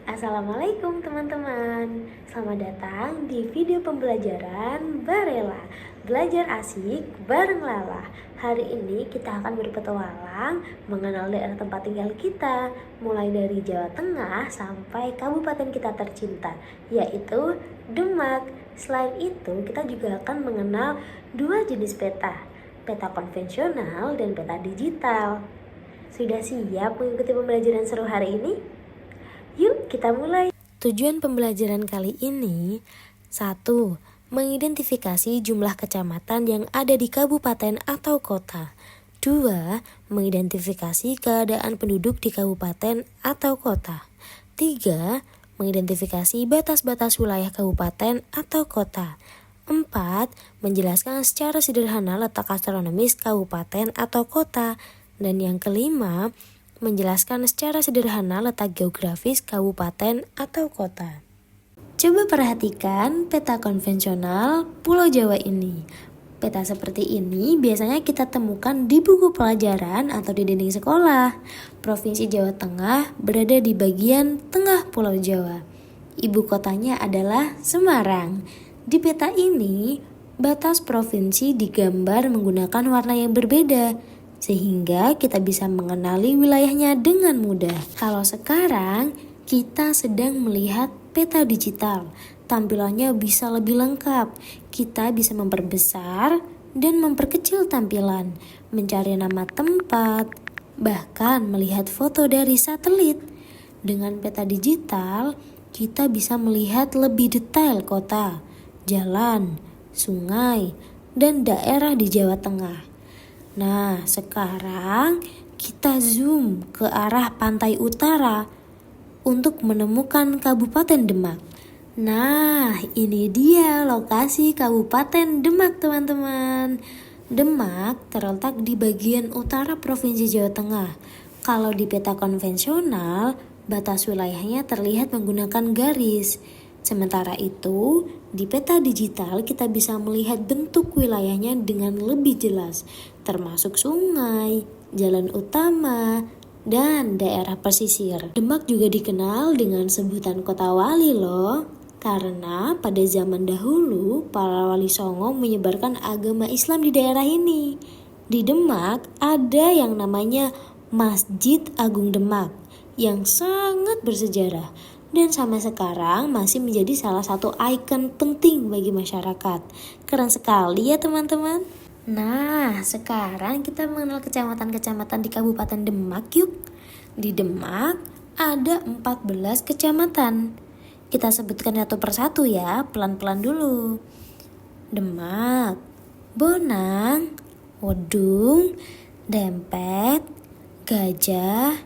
Assalamualaikum teman-teman. Selamat datang di video pembelajaran Barela. Belajar asik bareng Lala. Hari ini kita akan berpetualang mengenal daerah tempat tinggal kita, mulai dari Jawa Tengah sampai kabupaten kita tercinta, yaitu Demak. Selain itu, kita juga akan mengenal dua jenis peta, peta konvensional dan peta digital. Sudah siap mengikuti pembelajaran seru hari ini? Yuk kita mulai. Tujuan pembelajaran kali ini 1. Mengidentifikasi jumlah kecamatan yang ada di kabupaten atau kota. 2. Mengidentifikasi keadaan penduduk di kabupaten atau kota. 3. Mengidentifikasi batas-batas wilayah kabupaten atau kota. 4. Menjelaskan secara sederhana letak astronomis kabupaten atau kota. Dan yang kelima, menjelaskan secara sederhana letak geografis kabupaten atau kota. Coba perhatikan peta konvensional Pulau Jawa ini. Peta seperti ini biasanya kita temukan di buku pelajaran atau di dinding sekolah. Provinsi Jawa Tengah berada di bagian tengah Pulau Jawa. Ibu kotanya adalah Semarang. Di peta ini, batas provinsi digambar menggunakan warna yang berbeda, sehingga kita bisa mengenali wilayahnya dengan mudah. Kalau sekarang kita sedang melihat peta digital, tampilannya bisa lebih lengkap. Kita bisa memperbesar dan memperkecil tampilan, mencari nama tempat, bahkan melihat foto dari satelit. Dengan peta digital, kita bisa melihat lebih detail kota, jalan, sungai, dan daerah di Jawa Tengah. Nah, sekarang kita zoom ke arah pantai utara untuk menemukan Kabupaten Demak. Nah, ini dia lokasi Kabupaten Demak, teman-teman. Demak terletak di bagian utara Provinsi Jawa Tengah. Kalau di peta konvensional, batas wilayahnya terlihat menggunakan garis. Sementara itu, di peta digital kita bisa melihat bentuk wilayahnya dengan lebih jelas, termasuk sungai, jalan utama, dan daerah pesisir. Demak juga dikenal dengan sebutan kota wali loh, karena pada zaman dahulu para wali songo menyebarkan agama Islam di daerah ini. Di Demak ada yang namanya Masjid Agung Demak yang sangat bersejarah dan sampai sekarang masih menjadi salah satu ikon penting bagi masyarakat. Keren sekali ya teman-teman. Nah, sekarang kita mengenal kecamatan-kecamatan di Kabupaten Demak yuk. Di Demak ada 14 kecamatan. Kita sebutkan satu persatu ya, pelan-pelan dulu. Demak, Bonang, Wedung, Dempet, Gajah,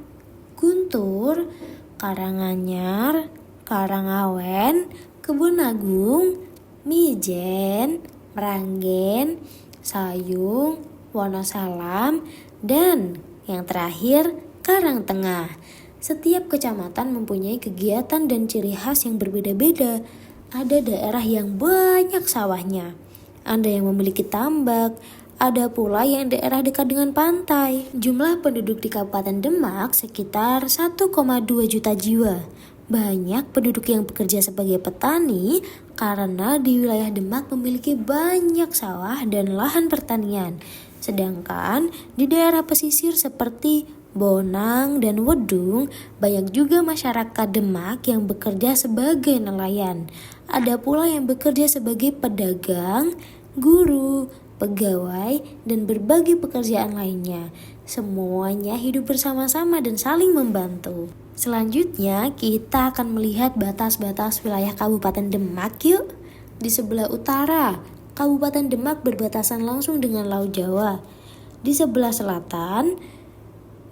Guntur, Karanganyar, Karangawen, Kebun Agung, Mijen, Meranggen, Sayung, Wonosalam, dan yang terakhir Karangtengah. Setiap kecamatan mempunyai kegiatan dan ciri khas yang berbeda-beda. Ada daerah yang banyak sawahnya, ada yang memiliki tambak, ada pula yang daerah dekat dengan pantai. Jumlah penduduk di Kabupaten Demak sekitar 1,2 juta jiwa. Banyak penduduk yang bekerja sebagai petani karena di wilayah Demak memiliki banyak sawah dan lahan pertanian. Sedangkan di daerah pesisir seperti Bonang dan Wedung, banyak juga masyarakat Demak yang bekerja sebagai nelayan. Ada pula yang bekerja sebagai pedagang, guru, pegawai, dan berbagai pekerjaan lainnya. Semuanya hidup bersama-sama dan saling membantu. Selanjutnya, kita akan melihat batas-batas wilayah Kabupaten Demak yuk. Di sebelah utara, Kabupaten Demak berbatasan langsung dengan Laut Jawa. Di sebelah selatan,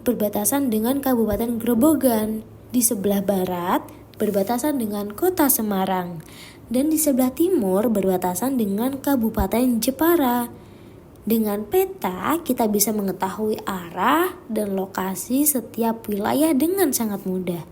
berbatasan dengan Kabupaten Grobogan. Di sebelah barat, berbatasan dengan Kota Semarang. Dan di sebelah timur berbatasan dengan Kabupaten Jepara. Dengan peta, kita bisa mengetahui arah dan lokasi setiap wilayah dengan sangat mudah.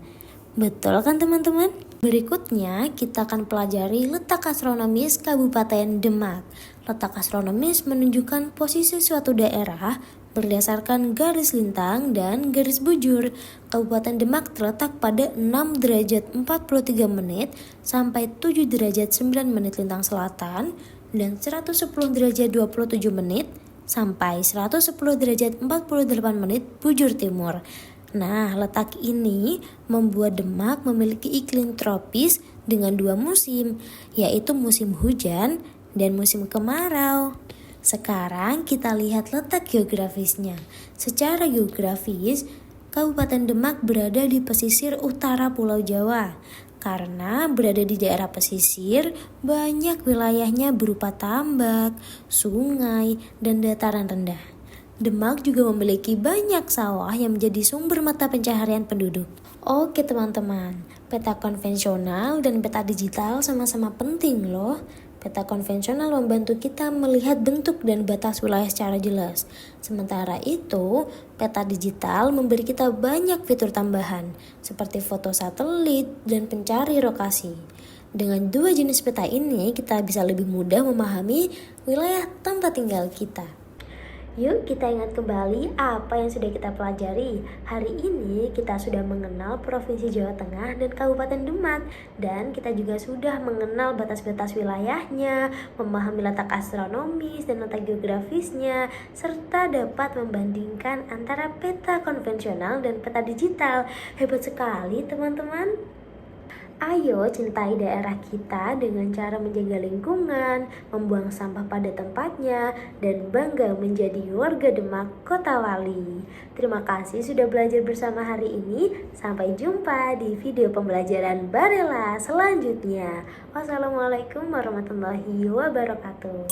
Betul kan teman-teman? Berikutnya, kita akan pelajari letak astronomis Kabupaten Demak. Letak astronomis menunjukkan posisi suatu daerah berdasarkan garis lintang dan garis bujur. Kabupaten Demak terletak pada 6 derajat 43 menit sampai 7 derajat 9 menit lintang selatan dan 110 derajat 27 menit sampai 110 derajat 48 menit bujur timur. Nah, letak ini membuat Demak memiliki iklim tropis dengan 2 musim, yaitu musim hujan dan musim kemarau. Sekarang kita lihat letak geografisnya. Secara geografis, Kabupaten Demak berada di pesisir utara Pulau Jawa. Karena berada di daerah pesisir, banyak wilayahnya berupa tambak, sungai, dan dataran rendah. Demak juga memiliki banyak sawah yang menjadi sumber mata pencaharian penduduk. Oke teman-teman, peta konvensional dan peta digital sama-sama penting loh. Peta konvensional membantu kita melihat bentuk dan batas wilayah secara jelas. Sementara itu, peta digital memberi kita banyak fitur tambahan, seperti foto satelit dan pencari lokasi. Dengan 2 jenis peta ini, kita bisa lebih mudah memahami wilayah tempat tinggal kita. Yuk kita ingat kembali apa yang sudah kita pelajari. Hari ini kita sudah mengenal Provinsi Jawa Tengah dan Kabupaten Demak. Dan kita juga sudah mengenal batas-batas wilayahnya, memahami letak astronomis dan letak geografisnya, serta dapat membandingkan antara peta konvensional dan peta digital. Hebat sekali teman-teman. Ayo cintai daerah kita dengan cara menjaga lingkungan, membuang sampah pada tempatnya, dan bangga menjadi warga Demak, Kota Wali. Terima kasih sudah belajar bersama hari ini. Sampai jumpa di video pembelajaran Barela selanjutnya. Wassalamualaikum warahmatullahi wabarakatuh.